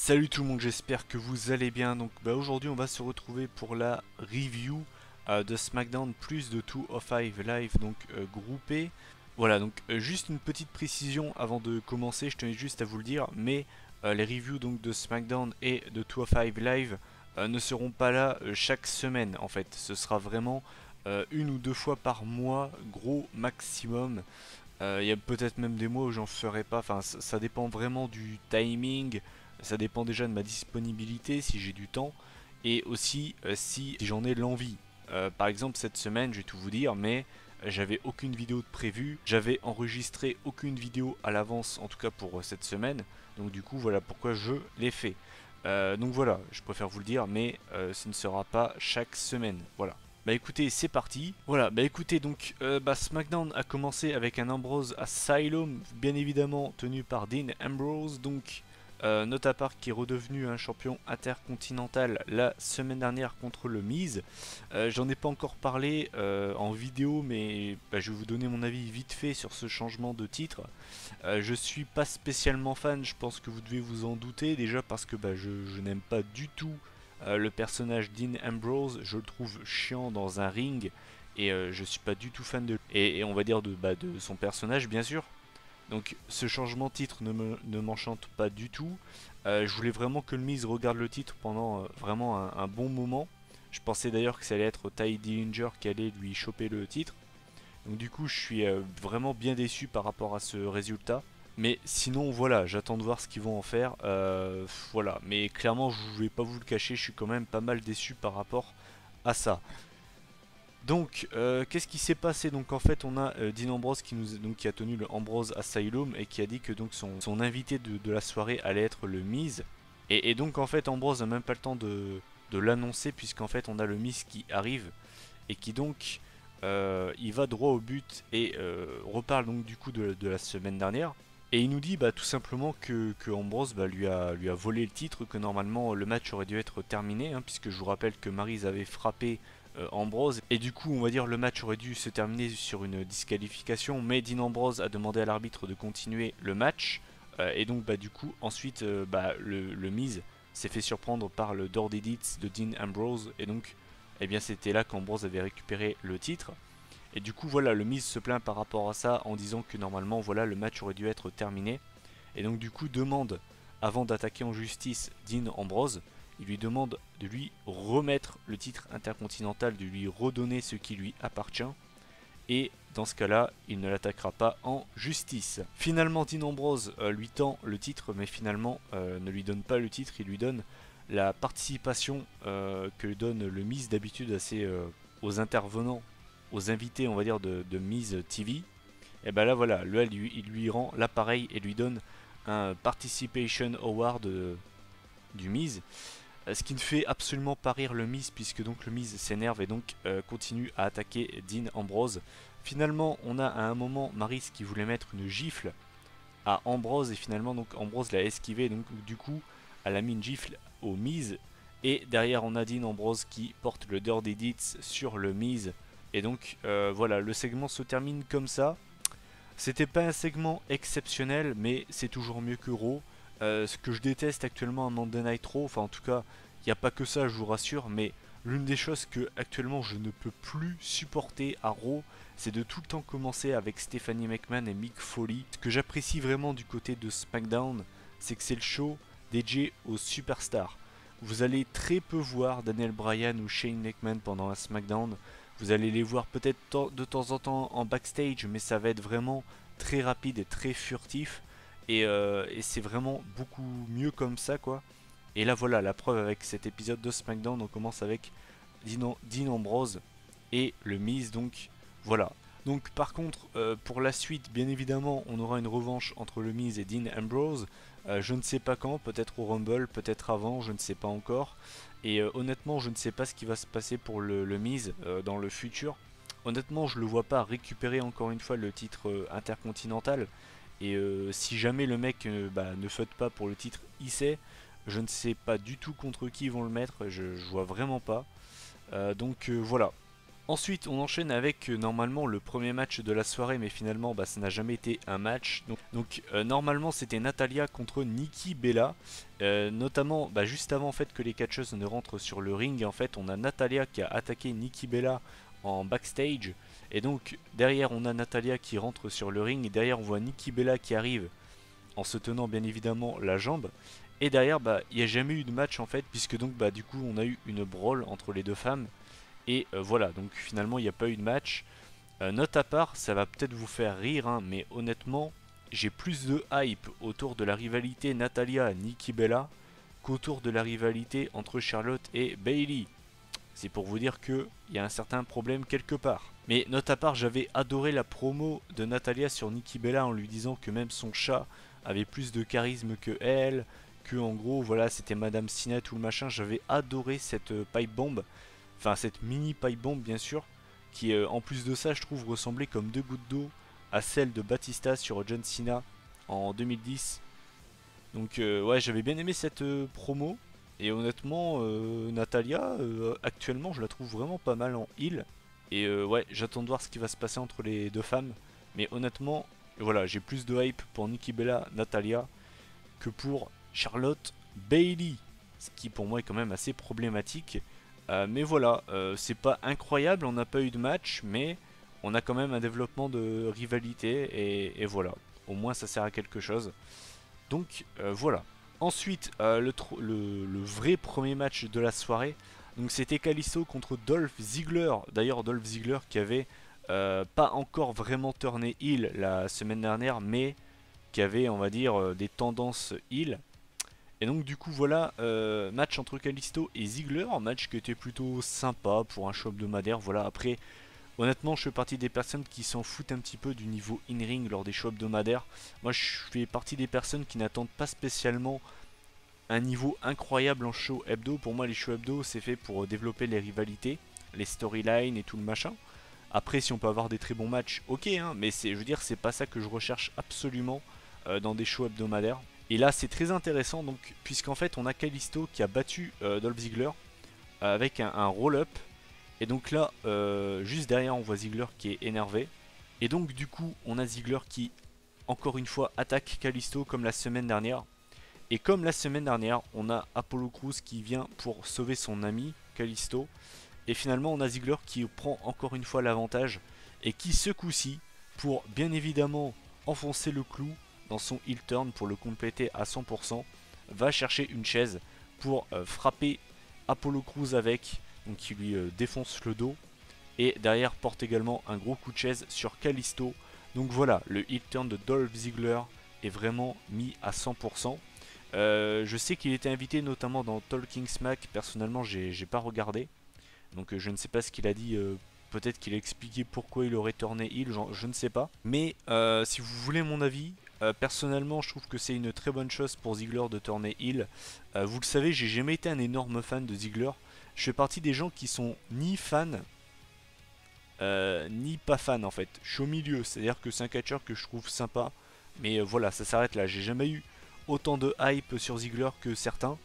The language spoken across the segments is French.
Salut tout le monde, j'espère que vous allez bien. Donc aujourd'hui on va se retrouver pour la review de SmackDown plus de 205 Live, donc groupé. Voilà, donc juste une petite précision avant de commencer, je tenais juste à vous le dire, mais les reviews donc de SmackDown et de 205 Live ne seront pas là chaque semaine en fait. Ce sera vraiment une ou deux fois par mois, gros maximum. Il y a peut-être même des mois où j'en ferai pas, enfin ça dépend vraiment du timing, ça dépend déjà de ma disponibilité, si j'ai du temps, et aussi si j'en ai l'envie. Par exemple cette semaine, je vais tout vous dire, mais j'avais aucune vidéo de prévue, j'avais enregistré aucune vidéo à l'avance, en tout cas pour cette semaine, donc du coup voilà pourquoi je l'ai fait. Donc voilà, je préfère vous le dire, mais ce ne sera pas chaque semaine, voilà. Bah écoutez, c'est parti. Voilà, bah écoutez, donc SmackDown a commencé avec un Ambrose Asylum, bien évidemment tenu par Dean Ambrose, donc note à part qui est redevenu un champion intercontinental la semaine dernière contre le Miz. J'en ai pas encore parlé en vidéo, mais je vais vous donner mon avis vite fait sur ce changement de titre. Je suis pas spécialement fan, je pense que vous devez vous en douter, déjà parce que je n'aime pas du tout le personnage Dean Ambrose, je le trouve chiant dans un ring et je suis pas du tout fan de et on va dire de son personnage bien sûr. Donc ce changement de titre ne m'enchante pas du tout. Je voulais vraiment que le Miz regarde le titre pendant vraiment un bon moment. Je pensais d'ailleurs que ça allait être Ty Dillinger qui allait lui choper le titre. Donc du coup je suis vraiment bien déçu par rapport à ce résultat. Mais sinon voilà, j'attends de voir ce qu'ils vont en faire. Voilà, mais clairement je vais pas vous le cacher, je suis quand même pas mal déçu par rapport à ça. Donc, qu'est-ce qui s'est passé? Donc, en fait, on a Dean Ambrose qui a tenu le Ambrose Asylum et qui a dit que donc son invité de la soirée allait être le Miz. Et donc, en fait, Ambrose n'a même pas le temps de l'annoncer, puisqu'en fait, on a le Miz qui arrive et qui donc il va droit au but et reparle donc du coup de la semaine dernière. Et il nous dit tout simplement que Ambrose lui a volé le titre, que normalement le match aurait dû être terminé, hein, puisque je vous rappelle que Maryse avait frappé Ambrose. Et du coup, on va dire le match aurait dû se terminer sur une disqualification, mais Dean Ambrose a demandé à l'arbitre de continuer le match. Et donc du coup, ensuite le Miz s'est fait surprendre par le Dirty Deeds de Dean Ambrose. Et donc, eh bien c'était là qu'Ambrose avait récupéré le titre. Et du coup voilà, le Miz se plaint par rapport à ça en disant que normalement voilà le match aurait dû être terminé. Et donc du coup demande, avant d'attaquer en justice Dean Ambrose, il lui demande de lui remettre le titre intercontinental, de lui redonner ce qui lui appartient. Et dans ce cas-là, il ne l'attaquera pas en justice. Finalement, Dean Ambrose lui tend le titre, mais finalement ne lui donne pas le titre, il lui donne la participation que donne le Miz d'habitude aux intervenants, aux invités, on va dire, de Miz TV. Et ben là, voilà, il lui rend l'appareil et lui donne un Participation Award du Miz. Ce qui ne fait absolument pas rire le Miz, puisque donc le Miz s'énerve et donc continue à attaquer Dean Ambrose. Finalement, on a à un moment Maryse qui voulait mettre une gifle à Ambrose et finalement donc Ambrose l'a esquivé, donc du coup elle a mis une gifle au Miz. Et derrière on a Dean Ambrose qui porte le Dirty Deeds sur le Miz. Et donc voilà, le segment se termine comme ça. C'était pas un segment exceptionnel, mais c'est toujours mieux que Raw. Ce que je déteste actuellement à Monday Night Raw, enfin en tout cas, il n'y a pas que ça, je vous rassure, mais l'une des choses que actuellement je ne peux plus supporter à Raw, c'est de tout le temps commencer avec Stephanie McMahon et Mick Foley. Ce que j'apprécie vraiment du côté de SmackDown, c'est que c'est le show dédié aux superstars. Vous allez très peu voir Daniel Bryan ou Shane McMahon pendant un SmackDown. Vous allez les voir peut-être de temps en temps en backstage, mais ça va être vraiment très rapide et très furtif. Et c'est vraiment beaucoup mieux comme ça, quoi. Et là, voilà, la preuve avec cet épisode de SmackDown, on commence avec Dean Ambrose et le Miz, donc voilà. Donc par contre, pour la suite, bien évidemment, on aura une revanche entre le Miz et Dean Ambrose. Je ne sais pas quand, peut-être au Rumble, peut-être avant, je ne sais pas encore. Et honnêtement, je ne sais pas ce qui va se passer pour le Miz dans le futur. Honnêtement, je le vois pas récupérer encore une fois le titre intercontinental. Et si jamais le mec ne faute pas pour le titre IC, je ne sais pas du tout contre qui ils vont le mettre. Je vois vraiment pas. Donc voilà. Ensuite, on enchaîne avec normalement le premier match de la soirée, mais finalement, bah, ça n'a jamais été un match. Donc, normalement, c'était Natalya contre Nikki Bella. Notamment, bah, juste avant en fait que les catcheuses ne rentrent sur le ring, en fait, on a Natalya qui a attaqué Nikki Bella en backstage. Et donc, derrière, on a Natalya qui rentre sur le ring. Et derrière, on voit Nikki Bella qui arrive en se tenant bien évidemment la jambe. Et derrière, bah, il n'y a jamais eu de match en fait, puisque donc, bah, du coup, on a eu une brawl entre les deux femmes. Et voilà, donc finalement il n'y a pas eu de match. Note à part, ça va peut-être vous faire rire, hein, mais honnêtement, j'ai plus de hype autour de la rivalité Natalya-Nikki Bella qu'autour de la rivalité entre Charlotte et Bayley. C'est pour vous dire qu'il y a un certain problème quelque part. Mais note à part, j'avais adoré la promo de Natalya sur Nikki Bella en lui disant que même son chat avait plus de charisme que elle, que en gros voilà c'était Madame Sinette ou le machin. J'avais adoré cette pipe bomb, enfin cette mini pipe bomb bien sûr, qui en plus de ça je trouve ressemblait comme deux gouttes d'eau à celle de Batista sur John Cena en 2010. Donc ouais, j'avais bien aimé cette promo. Et honnêtement, Natalya, actuellement, je la trouve vraiment pas mal en heal. Et ouais, j'attends de voir ce qui va se passer entre les deux femmes. Mais honnêtement, voilà, j'ai plus de hype pour Nikki Bella, Natalya que pour Charlotte Bayley. Ce qui pour moi est quand même assez problématique. Mais voilà, c'est pas incroyable, on n'a pas eu de match, mais on a quand même un développement de rivalité. Et voilà, au moins ça sert à quelque chose. Donc voilà. Ensuite, le vrai premier match de la soirée, donc c'était Kalisto contre Dolph Ziggler. D'ailleurs, Dolph Ziggler qui avait pas encore vraiment turné heel la semaine dernière, mais qui avait, on va dire, des tendances heel. Et donc du coup voilà, match entre Kalisto et Ziggler, match qui était plutôt sympa pour un show hebdomadaire. Voilà, après honnêtement, je fais partie des personnes qui s'en foutent un petit peu du niveau in-ring lors des shows hebdomadaires. Moi, je fais partie des personnes qui n'attendent pas spécialement un niveau incroyable en show hebdo. Pour moi, les shows hebdo, c'est fait pour développer les rivalités, les storylines et tout le machin. Après, si on peut avoir des très bons matchs, ok, hein, mais je veux dire, c'est pas ça que je recherche absolument dans des shows hebdomadaires. Et là, c'est très intéressant, donc, puisqu'en fait, on a Kalisto qui a battu Dolph Ziggler avec un roll-up. Et donc là, juste derrière, on voit Ziggler qui est énervé. Et donc du coup, on a Ziggler qui, encore une fois, attaque Kalisto comme la semaine dernière. Et comme la semaine dernière, on a Apollo Crews qui vient pour sauver son ami Kalisto. Et finalement, on a Ziggler qui prend encore une fois l'avantage. Et qui, ce coup-ci, pour bien évidemment enfoncer le clou dans son heel turn pour le compléter à 100%, va chercher une chaise pour frapper Apollo Crews avec, donc qui lui défonce le dos. Et derrière porte également un gros coup de chaise sur Kalisto. Donc voilà, le heel turn de Dolph Ziggler est vraiment mis à 100%. Je sais qu'il était invité notamment dans Talking Smack. Personnellement, j'ai pas regardé. Donc je ne sais pas ce qu'il a dit. Peut-être qu'il a expliqué pourquoi il aurait tourné heel, je ne sais pas. Mais si vous voulez mon avis, personnellement, je trouve que c'est une très bonne chose pour Ziggler de tourner heel. Vous le savez, j'ai jamais été un énorme fan de Ziggler. Je fais partie des gens qui sont ni fans, ni pas fan en fait. Je suis au milieu, c'est-à-dire que c'est un catcheur que je trouve sympa. Mais voilà, ça s'arrête là. J'ai jamais eu autant de hype sur Ziggler que certains.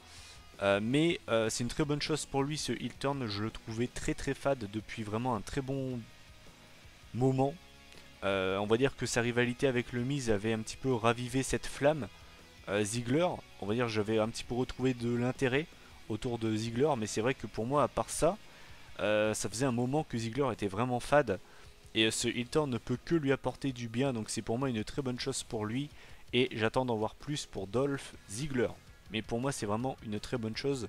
Mais c'est une très bonne chose pour lui, ce heel turn. Je le trouvais très très fade depuis vraiment un très bon moment. On va dire que sa rivalité avec le Miz avait un petit peu ravivé cette flamme. Ziggler, on va dire j'avais un petit peu retrouvé de l'intérêt autour de Ziggler, mais c'est vrai que pour moi, à part ça, ça faisait un moment que Ziggler était vraiment fade. Et ce heel turn ne peut que lui apporter du bien, donc c'est pour moi une très bonne chose pour lui. Et j'attends d'en voir plus pour Dolph Ziggler. Mais pour moi, c'est vraiment une très bonne chose,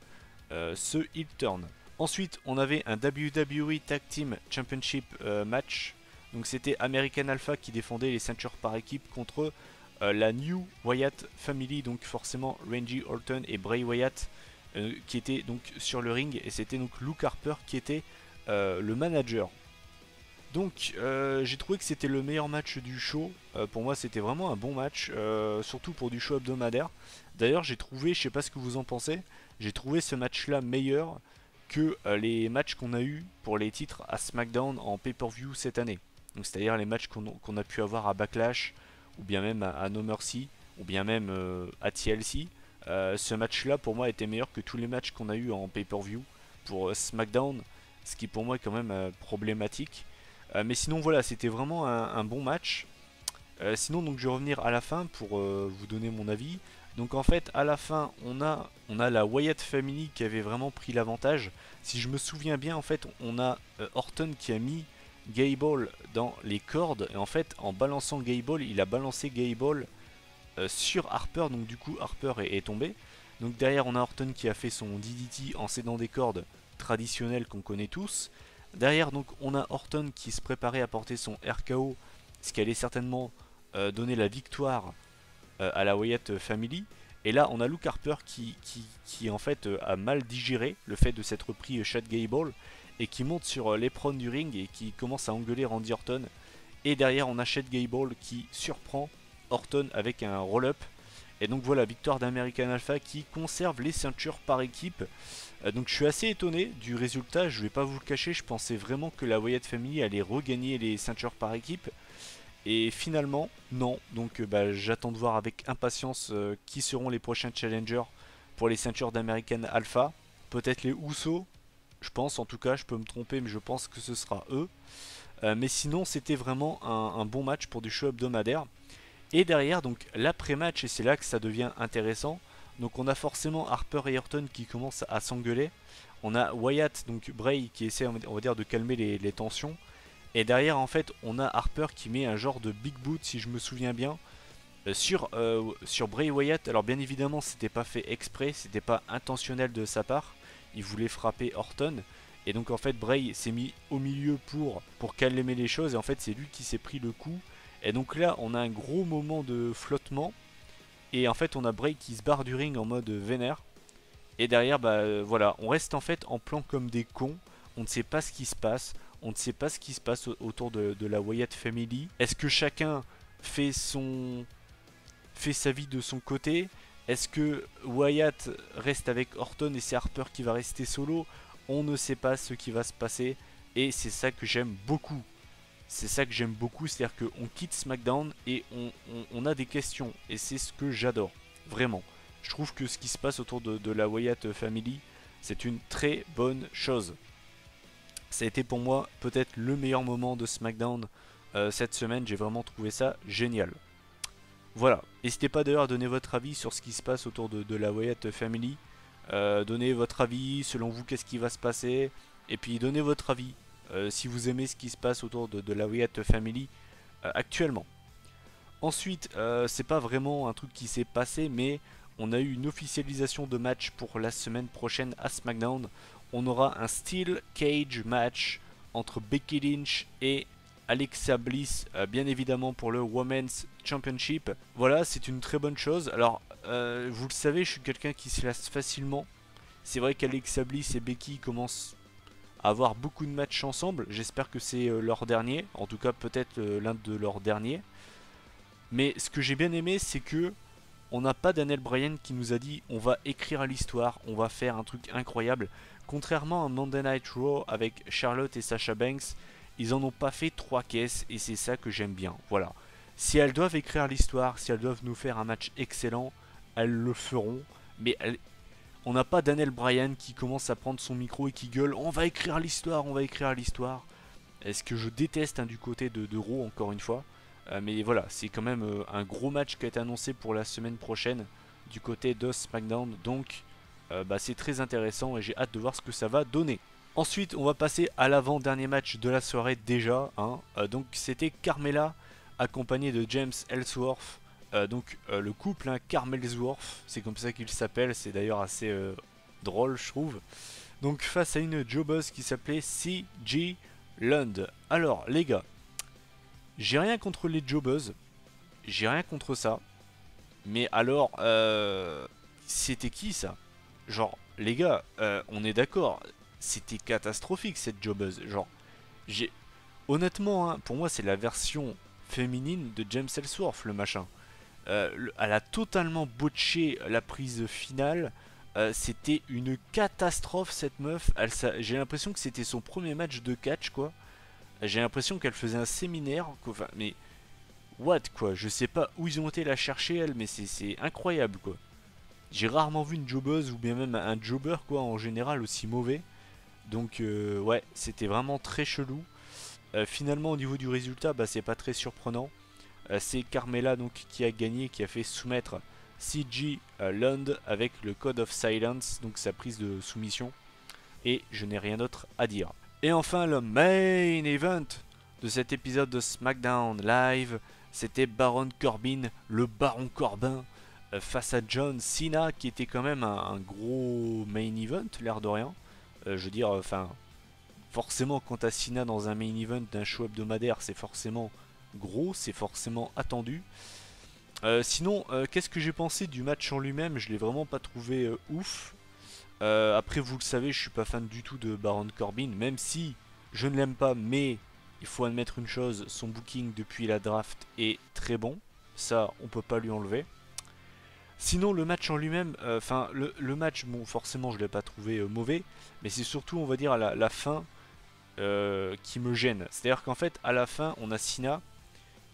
ce heel turn. Ensuite, on avait un WWE Tag Team Championship match. Donc c'était American Alpha qui défendait les ceintures par équipe contre la New Wyatt Family. Donc forcément Randy Orton et Bray Wyatt qui étaient donc sur le ring. Et c'était donc Luke Harper qui était le manager. Donc j'ai trouvé que c'était le meilleur match du show. Pour moi c'était vraiment un bon match, surtout pour du show hebdomadaire. D'ailleurs j'ai trouvé, je sais pas ce que vous en pensez, j'ai trouvé ce match là meilleur que les matchs qu'on a eu pour les titres à SmackDown en pay-per-view cette année. Donc c'est-à-dire les matchs qu'on a pu avoir à Backlash, ou bien même à No Mercy, ou bien même à TLC. Ce match là pour moi était meilleur que tous les matchs qu'on a eu en pay-per-view pour SmackDown. ce qui pour moi est quand même problématique. Mais sinon voilà, c'était vraiment un bon match. Sinon donc je vais revenir à la fin pour vous donner mon avis. Donc en fait à la fin on a la Wyatt Family qui avait vraiment pris l'avantage. Si je me souviens bien en fait on a Orton qui a mis Gable dans les cordes. Et en fait en balançant Gable il a balancé Gable sur Harper. Donc du coup Harper est tombé. Donc derrière on a Orton qui a fait son DDT en cédant des cordes traditionnelles qu'on connaît tous. Derrière donc on a Orton qui se préparait à porter son RKO, ce qui allait certainement donner la victoire à la Wyatt Family. Et là on a Luke Harper qui en fait a mal digéré le fait de s'être pris Chad Gable et qui monte sur l'éperon du ring et qui commence à engueuler Randy Orton. Et derrière on a Chad Gable qui surprend Orton avec un roll-up. Et donc voilà, victoire d'American Alpha qui conserve les ceintures par équipe. Donc je suis assez étonné du résultat, je vais pas vous le cacher, je pensais vraiment que la Wyatt Family allait regagner les ceintures par équipe. Et finalement, non. Donc j'attends de voir avec impatience qui seront les prochains challengers pour les ceintures d'American Alpha. Peut-être les Usos, je pense en tout cas, je peux me tromper mais je pense que ce sera eux. Mais sinon c'était vraiment un bon match pour du show hebdomadaire. Et derrière donc l'après-match, et c'est là que ça devient intéressant. Donc on a forcément Harper et Orton qui commencent à s'engueuler. On a Wyatt, donc Bray, qui essaie on va dire de calmer les tensions. Et derrière en fait on a Harper qui met un genre de big boot si je me souviens bien sur Bray Wyatt. Alors bien évidemment c'était pas fait exprès, c'était pas intentionnel de sa part. Il voulait frapper Orton. Et donc en fait Bray s'est mis au milieu pour calmer les choses. Et en fait c'est lui qui s'est pris le coup. Et donc là on a un gros moment de flottement. Et en fait on a Bray qui se barre du ring en mode vénère. Et derrière voilà, on reste en fait en plan comme des cons. On ne sait pas ce qui se passe. On ne sait pas ce qui se passe autour de la Wyatt Family. Est-ce que chacun fait sa vie de son côté? Est-ce que Wyatt reste avec Orton et c'est Harper qui va rester solo? On ne sait pas ce qui va se passer. Et c'est ça que j'aime beaucoup. C'est ça que j'aime beaucoup, c'est-à-dire qu'on quitte SmackDown et on a des questions. Et c'est ce que j'adore, vraiment. Je trouve que ce qui se passe autour de la Wyatt Family, c'est une très bonne chose. Ça a été pour moi peut-être le meilleur moment de SmackDown cette semaine. J'ai vraiment trouvé ça génial. Voilà. N'hésitez pas d'ailleurs à donner votre avis sur ce qui se passe autour de la Wyatt Family. Donnez votre avis, selon vous, qu'est-ce qui va se passer. Et puis donnez votre avis si vous aimez ce qui se passe autour de la Wyatt Family actuellement. Ensuite, c'est pas vraiment un truc qui s'est passé, mais on a eu une officialisation de match pour la semaine prochaine à SmackDown. On aura un Steel Cage match entre Becky Lynch et Alexa Bliss, bien évidemment pour le Women's Championship. Voilà, c'est une très bonne chose. Alors, vous le savez, je suis quelqu'un qui se lasse facilement. C'est vrai qu'Alexa Bliss et Becky commencent à avoir beaucoup de matchs ensemble. J'espère que c'est leur dernier, en tout cas peut-être l'un de leurs derniers. Mais ce que j'ai bien aimé, c'est que on n'a pas Daniel Bryan qui nous a dit on va écrire l'histoire, on va faire un truc incroyable. Contrairement à Monday Night Raw avec Charlotte et Sasha Banks, ils en ont pas fait 3 caisses et c'est ça que j'aime bien. Voilà. Si elles doivent écrire l'histoire, si elles doivent nous faire un match excellent, elles le feront. Mais on n'a pas Daniel Bryan qui commence à prendre son micro et qui gueule on va écrire l'histoire, on va écrire l'histoire. Ce que je déteste du côté de Raw encore une fois. Mais voilà, c'est quand même un gros match qui a été annoncé pour la semaine prochaine du côté de SmackDown. Donc c'est très intéressant et j'ai hâte de voir ce que ça va donner. Ensuite, on va passer à l'avant-dernier match de la soirée déjà. Donc c'était Carmella accompagnée de James Ellsworth. Le couple, Carmel Ellsworth, c'est comme ça qu'il s'appelle. C'est d'ailleurs assez drôle, je trouve. Donc face à une jobbeuse qui s'appelait CG Lund. Alors les gars, j'ai rien contre les jobbeuses, j'ai rien contre ça. Mais alors, c'était qui ça? Genre, les gars, on est d'accord, c'était catastrophique cette jobbeuse. Genre, j'ai honnêtement, pour moi, c'est la version féminine de James Ellsworth, le machin. Elle a totalement botché la prise finale. C'était une catastrophe cette meuf. J'ai l'impression que c'était son premier match de catch, quoi. J'ai l'impression qu'elle faisait un séminaire, quoi. Enfin, mais what, quoi. Je sais pas où ils ont été la chercher, elle, mais c'est incroyable, quoi. J'ai rarement vu une jobbeuse ou bien même un jobber, quoi, en général aussi mauvais. Donc ouais, c'était vraiment très chelou. Finalement au niveau du résultat, bah, c'est pas très surprenant. C'est Carmella donc qui a gagné, qui a fait soumettre CG Lund avec le Code of Silence, donc sa prise de soumission. Et je n'ai rien d'autre à dire. Et enfin le main event de cet épisode de SmackDown Live, c'était Baron Corbin, le Baron Corbin, face à John Cena, qui était quand même un gros main event, l'air de rien. Je veux dire, enfin, forcément quand t'as Cena dans un main event d'un show hebdomadaire, c'est forcément gros, c'est forcément attendu. Sinon, qu'est-ce que j'ai pensé du match en lui-même? Je l'ai vraiment pas trouvé ouf. Après, vous le savez, je suis pas fan du tout de Baron Corbin, même si je ne l'aime pas, mais il faut admettre une chose, son booking depuis la draft est très bon. Ça, on peut pas lui enlever. Sinon, le match en lui-même, enfin, le match, bon, forcément, je l'ai pas trouvé mauvais, mais c'est surtout, on va dire, la fin qui me gêne. C'est-à-dire qu'en fait, à la fin, on a Cena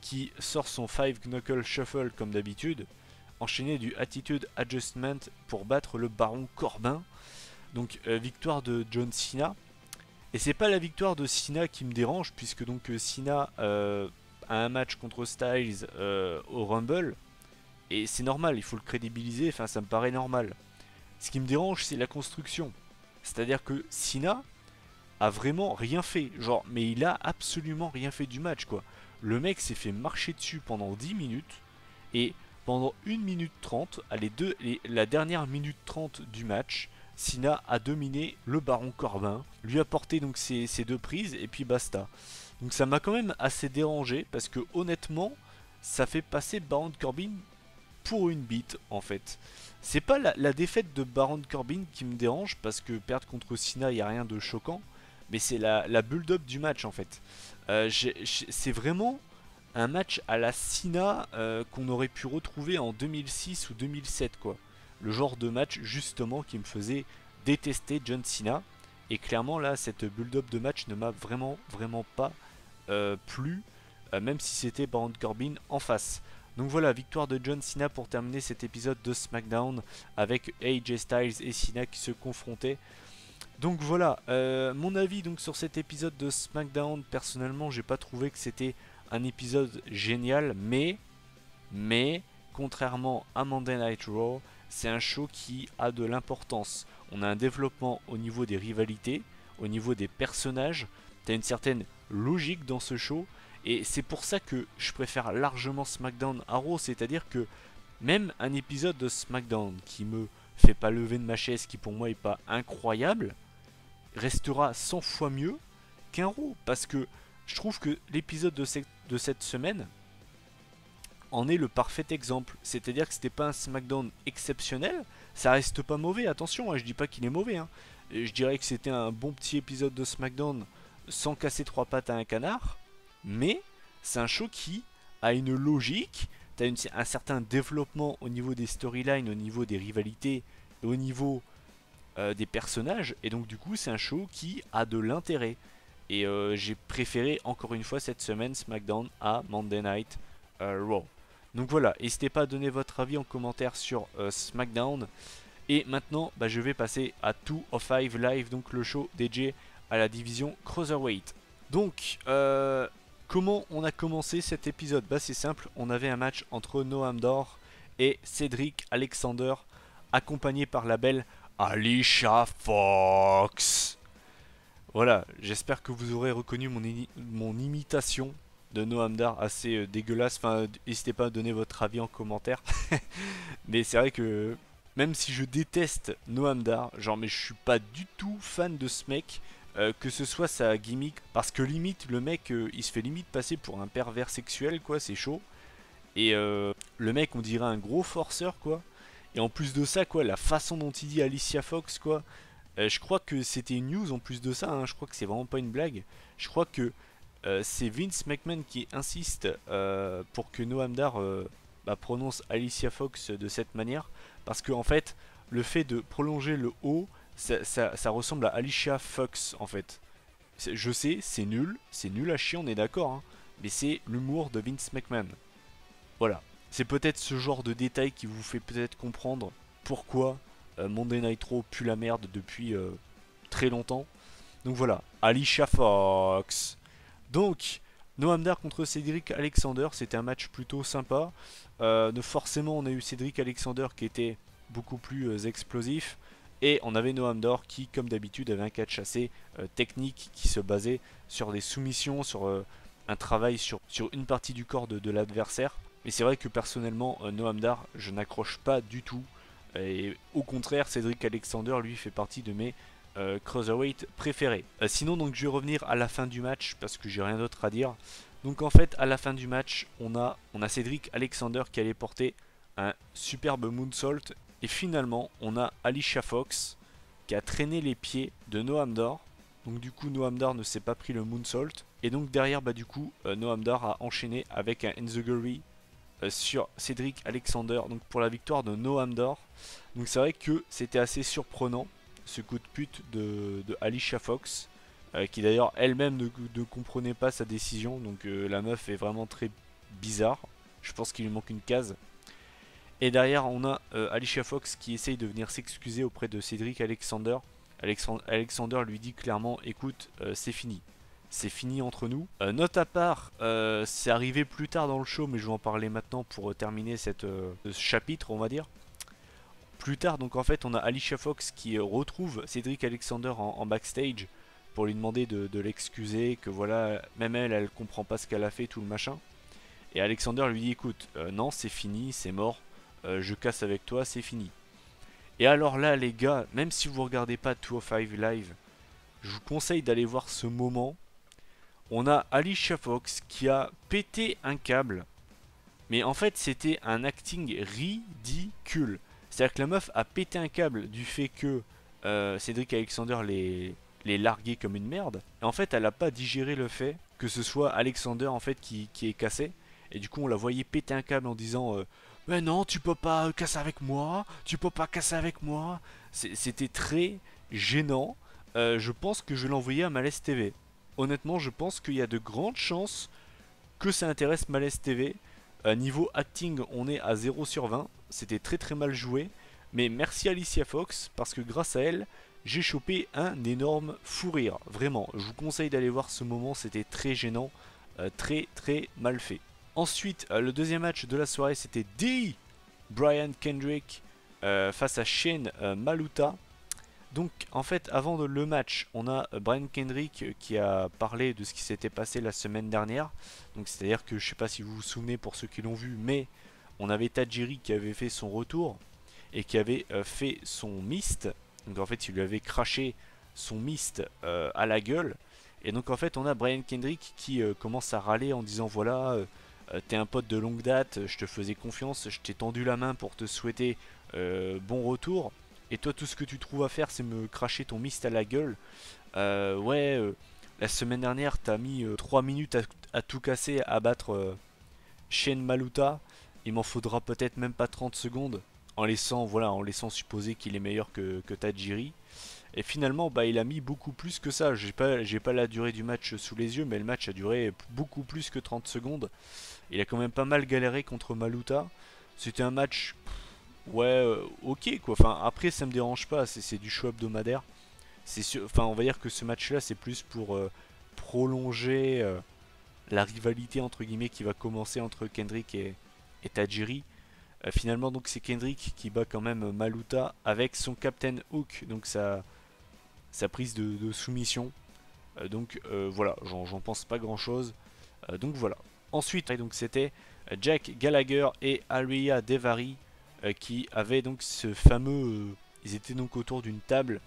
qui sort son 5 Knuckle Shuffle comme d'habitude, enchaîné du Attitude Adjustment pour battre le Baron Corbin. Donc victoire de John Cena. Et c'est pas la victoire de Cena qui me dérange, puisque donc Cena a un match contre Styles au Rumble. Et c'est normal, il faut le crédibiliser, enfin ça me paraît normal. Ce qui me dérange, c'est la construction. C'est-à-dire que Cena a vraiment rien fait. Genre, mais il a absolument rien fait du match, quoi. Le mec s'est fait marcher dessus pendant 10 minutes. Et pendant 1 minute 30, la dernière minute 30 du match, Cena a dominé le Baron Corbin, lui a porté donc ses deux prises et puis basta. Donc ça m'a quand même assez dérangé parce que honnêtement, ça fait passer Baron Corbin pour une bite en fait. C'est pas la défaite de Baron Corbin qui me dérange parce que perdre contre Cena, il n'y a rien de choquant, mais c'est la build-up du match en fait. C'est vraiment un match à la Cena qu'on aurait pu retrouver en 2006 ou 2007 quoi. Le genre de match justement qui me faisait détester John Cena. Et clairement là cette build-up de match ne m'a vraiment pas plu, même si c'était Baron Corbin en face. Donc voilà, victoire de John Cena pour terminer cet épisode de SmackDown avec AJ Styles et Cena qui se confrontaient. Donc voilà, mon avis donc sur cet épisode de SmackDown, personnellement j'ai pas trouvé que c'était un épisode génial, mais contrairement à Monday Night Raw, c'est un show qui a de l'importance. On a un développement au niveau des rivalités, au niveau des personnages, t'as une certaine logique dans ce show, et c'est pour ça que je préfère largement SmackDown à Raw, c'est-à-dire que même un épisode de SmackDown qui me fait pas lever de ma chaise, qui pour moi est pas incroyable, restera 100 fois mieux qu'un Raw, parce que je trouve que l'épisode de cette semaine en est le parfait exemple. C'est-à-dire que c'était pas un SmackDown exceptionnel, ça reste pas mauvais, attention, hein, je dis pas qu'il est mauvais. Hein. Je dirais que c'était un bon petit épisode de SmackDown sans casser trois pattes à un canard, mais c'est un show qui a une logique, t'as un certain développement au niveau des storylines, au niveau des rivalités, et au niveau des personnages, et donc du coup c'est un show qui a de l'intérêt. Et j'ai préféré encore une fois cette semaine SmackDown à Monday Night Raw. Donc voilà, n'hésitez pas à donner votre avis en commentaire sur SmackDown. Et maintenant, bah, je vais passer à 205 Live, donc le show dédié à la division Cruiserweight. Donc, comment on a commencé cet épisode? Bah c'est simple, on avait un match entre Noam Dar et Cedric Alexander, accompagné par la belle Alicia Fox. Voilà, j'espère que vous aurez reconnu mon imitation de Noam Dar assez dégueulasse. Enfin, n'hésitez pas à donner votre avis en commentaire. Mais c'est vrai que même si je déteste Noam Dar, genre mais je suis pas du tout fan de ce mec, que ce soit sa gimmick, parce que limite le mec il se fait limite passer pour un pervers sexuel quoi, c'est chaud. Et le mec on dirait un gros forceur quoi. Et en plus de ça quoi, la façon dont il dit Alicia Fox quoi, je crois que c'était une news en plus de ça, hein, je crois que c'est vraiment pas une blague. Je crois que c'est Vince McMahon qui insiste pour que Noam Dar prononce Alicia Fox de cette manière. Parce que en fait, le fait de prolonger le O, ça ressemble à Alicia Fox en fait. Je sais, c'est nul à chier, on est d'accord, hein, mais c'est l'humour de Vince McMahon. Voilà, c'est peut-être ce genre de détail qui vous fait peut-être comprendre pourquoi Monday Night Raw pue la merde depuis très longtemps. Donc voilà, Alicia Fox. Donc, Noam Dar contre Cédric Alexander, c'était un match plutôt sympa. Forcément, on a eu Cédric Alexander qui était beaucoup plus explosif. Et on avait Noam Dar qui, comme d'habitude, avait un catch assez technique qui se basait sur des soumissions, sur un travail sur une partie du corps de l'adversaire. Mais c'est vrai que personnellement, Noam Dar, je n'accroche pas du tout. Et au contraire, Cédric Alexander, lui, fait partie de mes cruiserweight préférés. Sinon, donc, je vais revenir à la fin du match parce que j'ai rien d'autre à dire. Donc, en fait, à la fin du match, on a Cédric Alexander qui allait porter un superbe moonsault. Et finalement, on a Alicia Fox qui a traîné les pieds de Noam Dar. Donc, du coup, Noam Dar ne s'est pas pris le moonsault. Et donc, derrière, bah, du coup, Noam Dar a enchaîné avec un Enziguri sur Cédric Alexander, donc pour la victoire de Noam Dar. Donc c'est vrai que c'était assez surprenant ce coup de pute de Alicia Fox, qui d'ailleurs elle-même ne comprenait pas sa décision. Donc la meuf est vraiment très bizarre. Je pense qu'il lui manque une case. Et derrière on a Alicia Fox qui essaye de venir s'excuser auprès de Cédric Alexander. Alexander lui dit clairement, écoute, c'est fini. C'est fini entre nous. Note à part, c'est arrivé plus tard dans le show, mais je vais en parler maintenant pour terminer ce chapitre, on va dire. Plus tard, donc en fait, on a Alicia Fox qui retrouve Cédric Alexander en backstage pour lui demander de l'excuser, que voilà, même elle comprend pas ce qu'elle a fait, tout le machin. Et Alexander lui dit, écoute, non, c'est fini, c'est mort, je casse avec toi, c'est fini. Et alors là, les gars, même si vous regardez pas 205 Live, je vous conseille d'aller voir ce moment. On a Alicia Fox qui a pété un câble. Mais en fait, c'était un acting ridicule. C'est-à-dire que la meuf a pété un câble du fait que Cédric Alexander l'ait largué comme une merde. Et en fait, elle n'a pas digéré le fait que ce soit Alexander en fait qui est cassé. Et du coup, on la voyait péter un câble en disant mais non, tu peux pas casser avec moi, tu peux pas casser avec moi. C'était très gênant. Je pense que je vais l'envoyer à Malaise TV. Honnêtement, je pense qu'il y a de grandes chances que ça intéresse Malaise TV. Niveau acting, on est à 0 sur 20. C'était très très mal joué. Mais merci Alicia Fox, parce que grâce à elle, j'ai chopé un énorme fou rire. Vraiment, je vous conseille d'aller voir ce moment, c'était très gênant. Très très mal fait. Ensuite, le deuxième match de la soirée, c'était Brian Kendrick face à Shane Maluta. Donc en fait avant le match on a Brian Kendrick qui a parlé de ce qui s'était passé la semaine dernière. Donc c'est à dire que je sais pas si vous vous souvenez pour ceux qui l'ont vu, mais on avait Tajiri qui avait fait son retour et qui avait fait son mist. Donc en fait il lui avait craché son mist à la gueule. Et donc en fait on a Brian Kendrick qui commence à râler en disant voilà t'es un pote de longue date, je te faisais confiance, je t'ai tendu la main pour te souhaiter bon retour. Et toi, tout ce que tu trouves à faire, c'est me cracher ton mist à la gueule. La semaine dernière, t'as mis 3 minutes à tout casser, à battre Shane Maluta. Il m'en faudra peut-être même pas 30 secondes, en laissant supposer qu'il est meilleur que Tajiri. Et finalement, bah, il a mis beaucoup plus que ça. J'ai pas la durée du match sous les yeux, mais le match a duré beaucoup plus que 30 secondes. Il a quand même pas mal galéré contre Maluta. C'était un match... Ouais, ok quoi. Enfin, après, ça me dérange pas. C'est du show hebdomadaire. Enfin, on va dire que ce match-là, c'est plus pour prolonger la rivalité entre guillemets qui va commencer entre Kendrick et Tajiri. Finalement, donc c'est Kendrick qui bat quand même Maluta avec son Captain Hook, donc sa prise de soumission. Voilà, j'en pense pas grand-chose. Donc voilà. Ensuite, donc c'était Jack Gallagher et Aria Daivari qui avaient donc ce fameux... ils étaient donc autour d'une table.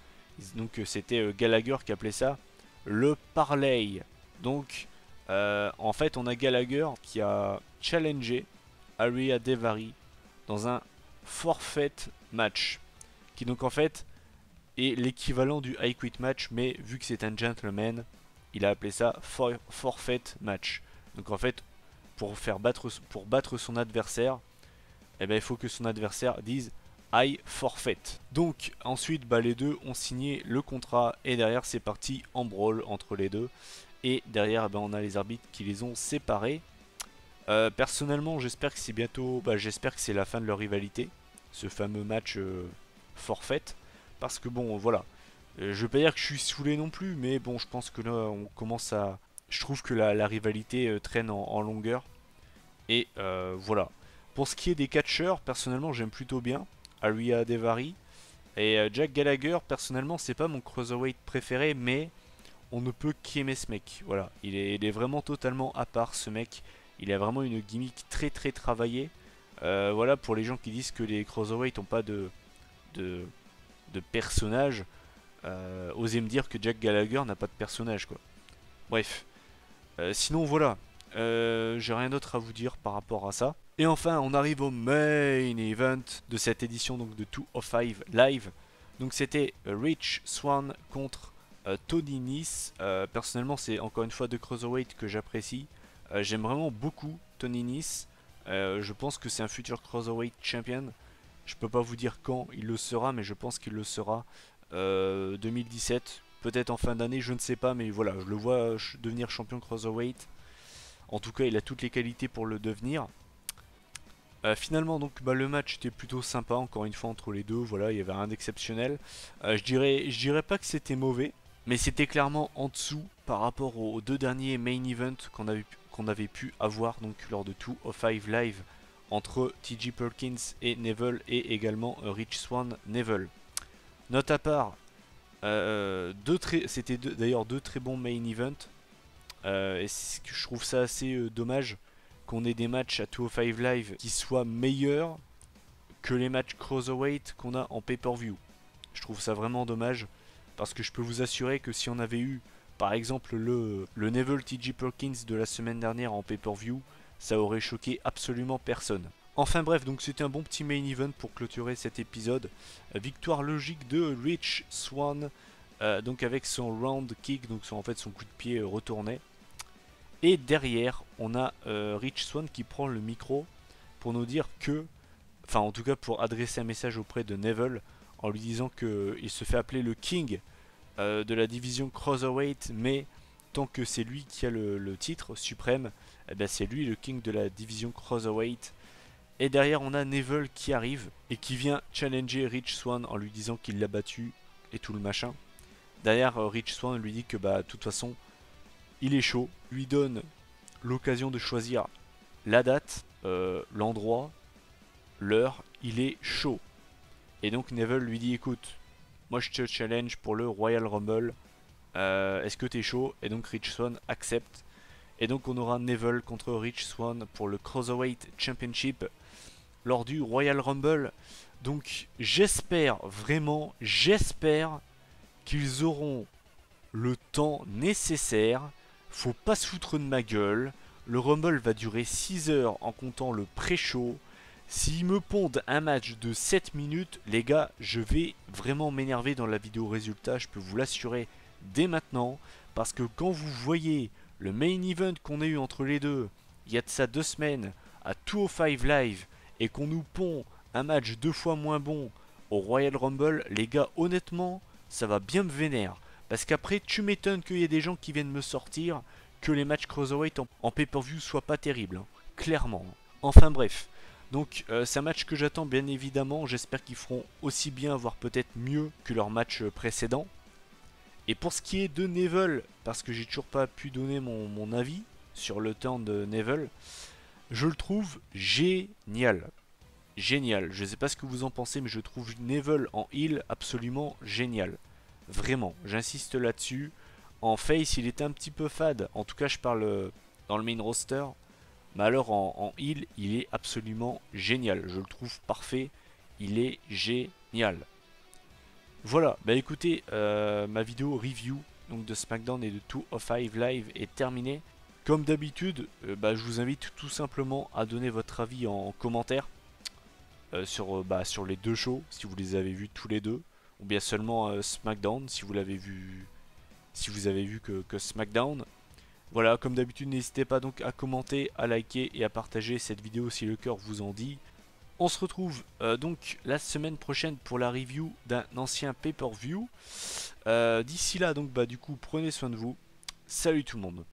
Donc c'était Gallagher qui appelait ça le parlay. Donc en fait on a Gallagher qui a challengé Aria Daivari dans un forfait match. Qui donc en fait est l'équivalent du I Quit match, mais vu que c'est un gentleman, il a appelé ça forfait match. Donc en fait, pour battre son adversaire, eh ben, il faut que son adversaire dise I forfait. Donc ensuite, bah, les deux ont signé le contrat et derrière c'est parti en brawl entre les deux. Et derrière, bah, on a les arbitres qui les ont séparés. Personnellement, j'espère que c'est bientôt, j'espère que c'est la fin de leur rivalité, ce fameux match forfait, parce que bon, voilà, Je veux pas dire que je suis saoulé non plus, mais bon, je pense que là, on commence à... Je trouve que la rivalité traîne en longueur. Et voilà. Pour ce qui est des catcheurs, personnellement, j'aime plutôt bien Ariya Daivari. Et Jack Gallagher, personnellement, c'est pas mon cruiserweight préféré, mais on ne peut qu'aimer ce mec. Voilà, il est vraiment totalement à part, ce mec. Il a vraiment une gimmick très très travaillée. Voilà, pour les gens qui disent que les cruiserweight n'ont pas de, de personnage, osez me dire que Jack Gallagher n'a pas de personnage, quoi. Bref, sinon voilà, j'ai rien d'autre à vous dire par rapport à ça. Et enfin, on arrive au main event de cette édition donc de 205 Live. Donc c'était Rich Swann contre Tony Nese. Personnellement, c'est encore une fois de cruiserweight que j'apprécie. J'aime vraiment beaucoup Tony Nese. Je pense que c'est un futur cruiserweight champion. Je peux pas vous dire quand il le sera, mais je pense qu'il le sera 2017, peut-être en fin d'année, je ne sais pas, mais voilà, je le vois devenir champion cruiserweight. En tout cas, il a toutes les qualités pour le devenir. Finalement, donc, le match était plutôt sympa, encore une fois, entre les deux. Voilà, il y avait rien d'exceptionnel. Je dirais pas que c'était mauvais, mais c'était clairement en dessous par rapport aux deux derniers main events qu'on avait pu avoir donc lors de 205 Live entre TJ Perkins et Neville et également Rich Swann Neville. Note à part, c'était d'ailleurs deux très bons main events. Et je trouve ça assez dommage qu'on ait des matchs à 205 Live qui soient meilleurs que les matchs Cruiserweight qu'on a en pay-per-view. Je trouve ça vraiment dommage parce que je peux vous assurer que si on avait eu par exemple le Neville TJ Perkins de la semaine dernière en pay-per-view, ça aurait choqué absolument personne. Enfin bref, donc c'était un bon petit main event pour clôturer cet épisode. Victoire logique de Rich Swann, donc avec son round kick, donc en fait son coup de pied retourné. Et derrière, on a Rich Swann qui prend le micro pour nous dire que, enfin en tout cas pour adresser un message auprès de Neville en lui disant qu'il se fait appeler le King de la division Cruiserweight, mais tant que c'est lui qui a le titre suprême, eh ben c'est lui le King de la division Cruiserweight. Et derrière on a Neville qui arrive et qui vient challenger Rich Swann en lui disant qu'il l'a battu et tout le machin. Derrière Rich Swann lui dit que de toute façon il est chaud, lui donne l'occasion de choisir la date, l'endroit, l'heure, il est chaud. Et donc Neville lui dit écoute, moi je te challenge pour le Royal Rumble, est-ce que t'es chaud? Et donc Rich Swann accepte. Et donc on aura Neville contre Rich Swann pour le Cruiserweight Championship lors du Royal Rumble. Donc j'espère, vraiment j'espère qu'ils auront le temps nécessaire. Faut pas se foutre de ma gueule. Le Rumble va durer 6 heures en comptant le pré-show. S'ils me pondent un match de 7 minutes, les gars, je vais vraiment m'énerver dans la vidéo résultat, je peux vous l'assurer dès maintenant. Parce que quand vous voyez le main event qu'on a eu entre les deux, il y a de ça 2 semaines, à 205 Live, et qu'on nous pond un match 2 fois moins bon au Royal Rumble, les gars, honnêtement, ça va bien me vénère. Parce qu'après, tu m'étonnes qu'il y ait des gens qui viennent me sortir que les matchs Cruiserweight en pay-per-view soient pas terribles. Hein. Clairement. Enfin bref. Donc c'est un match que j'attends bien évidemment. J'espère qu'ils feront aussi bien, voire peut-être mieux que leur match précédent. Et pour ce qui est de Neville, parce que j'ai toujours pas pu donner mon avis sur le temps de Neville, je le trouve génial. Génial. Je sais pas ce que vous en pensez, mais je trouve Neville en heel absolument génial. Vraiment, j'insiste là-dessus. En face, il était un petit peu fade. En tout cas, je parle dans le main roster. Mais alors, en heal, il est absolument génial. Je le trouve parfait. Il est génial. Voilà, écoutez, ma vidéo review donc de SmackDown et de 205 Live est terminée. Comme d'habitude, je vous invite tout simplement à donner votre avis en commentaire sur les deux shows, si vous les avez vus tous les deux. Ou bien seulement SmackDown si vous l'avez vu, si vous avez vu que SmackDown. Voilà, comme d'habitude, n'hésitez pas donc à commenter, à liker et à partager cette vidéo si le cœur vous en dit. On se retrouve donc la semaine prochaine pour la review d'un ancien pay-per-view. D'ici là, donc du coup, prenez soin de vous. Salut tout le monde.